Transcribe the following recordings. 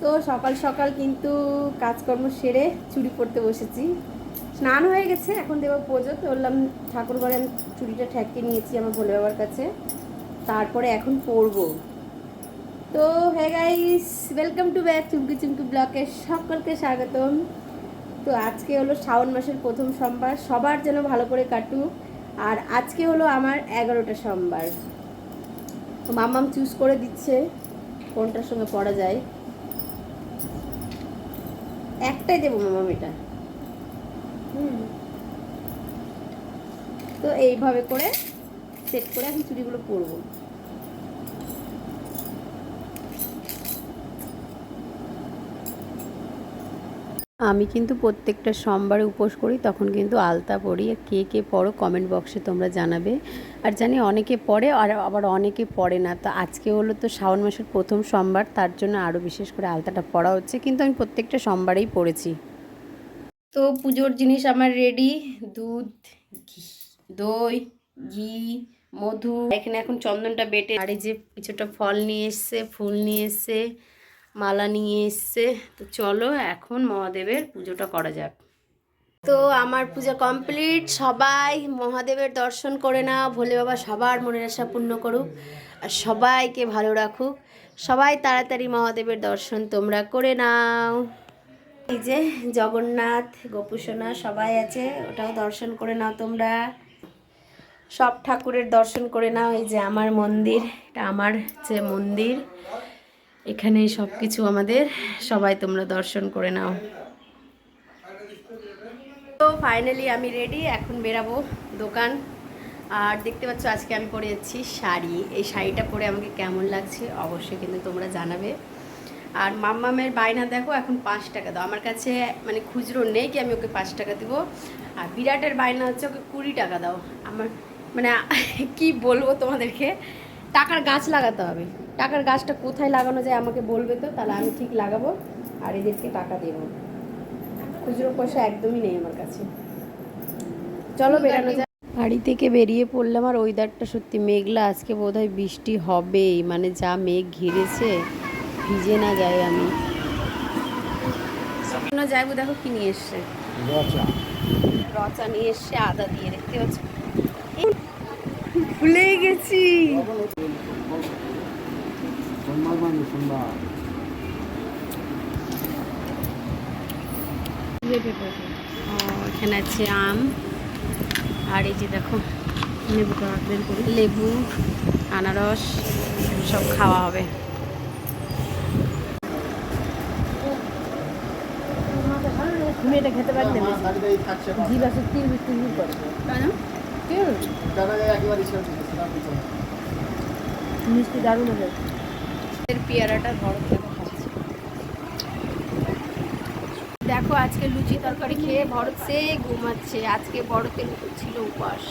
তো সকাল সকাল কিন্তু কাজকর্ম সেরে চুড়ি পরতে বসেছি। স্নান হয়ে গেছে, এখন দেবো পুজো। তো বললাম ঠাকুর ঘরে আমি চুড়িটা ঠেকিয়ে নিয়েছি আমার ভোলে বাবার কাছে, তারপরে এখন পরবো। তো হ্যাঁ গাইস, ওয়েলকাম টু ব্যাক চুমকি চুমকি ব্লকে সকলকে স্বাগতম। তো আজকে হলো শ্রাবণ মাসের প্রথম সোমবার, সবার যেন ভালো করে কাটুক। আর আজকে হলো আমার 11টা সোমবার। তো মাম্মাম চুজ করে দিচ্ছে কোনটার সঙ্গে পড়া যায়। একটাই দেবো মাম্মাম, এটা। তো এইভাবে করে সেট করে আমি চুড়িগুলো পরবো। আমি কিন্তু প্রত্যেকটা সোমবারে উপোস করি, তখন কিন্তু আলতা পড়ি। আর কে কে পড়ো কমেন্ট বক্সে তোমরা জানাবে। আর জানি অনেকে পড়ে আর আবার অনেকে পড়ে না। তো আজকে হলো তো শ্রাবণ মাসের প্রথম সোমবার, তার জন্য আরও বিশেষ করে আলতাটা পড়া হচ্ছে, কিন্তু আমি প্রত্যেকটা সোমবারেই পড়েছি। তো পুজোর জিনিস আমার রেডি। দুধ, দই, ঘি, মধু। এখানে এখন চন্দনটা বেটে, আর এই যে কিছুটা ফল নিয়ে এসছে, ফুল নিয়ে এসছে, মালা নিয়ে এসছে। তো চলো এখন মহাদেবের পুজোটা করা যাক। তো আমার পূজা কমপ্লিট। সবাই মহাদেবের দর্শন করে নাও। ভোলে বাবা সবার মনের আশা পূর্ণ করুক আর সবাইকে ভালো রাখুক। সবাই তাড়াতাড়ি মহাদেবের দর্শন তোমরা করে নাও। এই যে জগন্নাথ, গোপুসোনা সবাই আছে, ওটাও দর্শন করে নাও তোমরা। সব ঠাকুরের দর্শন করে নাও। এই যে আমার মন্দির, এটা আমার যে মন্দির, এখানে সব কিছু আমাদের, সবাই তোমরা দর্শন করে নাও। তো ফাইনালি আমি রেডি, এখন বেরাবো দোকান। আর দেখতে পাচ্ছ আজকে আমি পরে যাচ্ছি শাড়ি। এই শাড়িটা পরে আমাকে কেমন লাগছে অবশ্যই কিন্তু তোমরা জানাবে। আর মাম্মামের বায়না দেখো, এখন 5 টাকা দাও। আমার কাছে মানে খুচরো নেই কি আমি ওকে 5 টাকা দেবো। আর বিরাটের বায়না হচ্ছে ওকে 20 টাকা দাও। আমার মানে কি বলবো তোমাদেরকে, টাকার গাছ লাগাতে হবে। টাকার গাছটা কোথায় লাগানো যায় আমাকে বলবে তো, তাহলে আমি ঠিক লাগাবো আর এদেরকে টাকা দেবো। খুচরো পয়সা একদমই নেই আমার কাছে। চলো বেরানো যায়। বাড়ি থেকে বেরিয়ে পড়লাম, আর ওয়েদারটা সত্যি মেঘলা। আজকে বোধহয় বৃষ্টি হবেই, মানে যা মেঘ ঘিরেছে, ভিজে না যায় আমি। যাইবো, দেখো কি নিয়ে এসছে, রচা নিয়ে এসছে আদা দিয়ে, দেখতে পাচ্ছ। ভুলেই গেছি। এখানে আছে আম, আর এই যে দেখো লেবু, আনারস সব খাওয়া হবে। তুমি এটা খেতে পারতে মিষ্টি দারুণ হবে। পেয়ারাটা ধরো দেখো, আজকে লুচি তরকারি খেয়ে ভরত সে ঘুমাচ্ছে। আজকে বড়দের ছিল উপাস,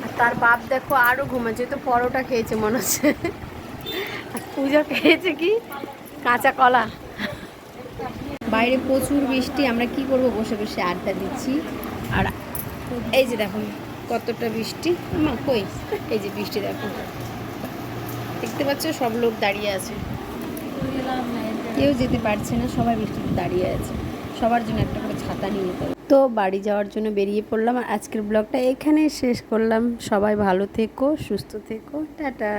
আর তার বাপ দেখো আরো ঘুমাচ্ছে। তো পরোটা খেয়েছে মনে হচ্ছে। আর পূজা খেয়েছে কি কাঁচা কলা। বাইরে প্রচুর বৃষ্টি, আমরা কি করব, বসে বসে আড্ডা দিচ্ছি। আর এই যে দেখো কতটা বৃষ্টি, কই এই যে বৃষ্টি দেখো, দেখতে পাচ্ছ সব লোক দাঁড়িয়ে আছে, কেউ যেতে পারছে না, সবাই বৃষ্টিতে দাঁড়িয়ে আছে। সবার জন্য একটা করে ছাতা নিয়ে যেতে হবে। তো বাড়ি যাওয়ার জন্য বেরিয়ে পড়লাম, আর আজকের ব্লগটা এখানেই শেষ করলাম। সবাই ভালো থেকো, সুস্থ থেকো, টাটা।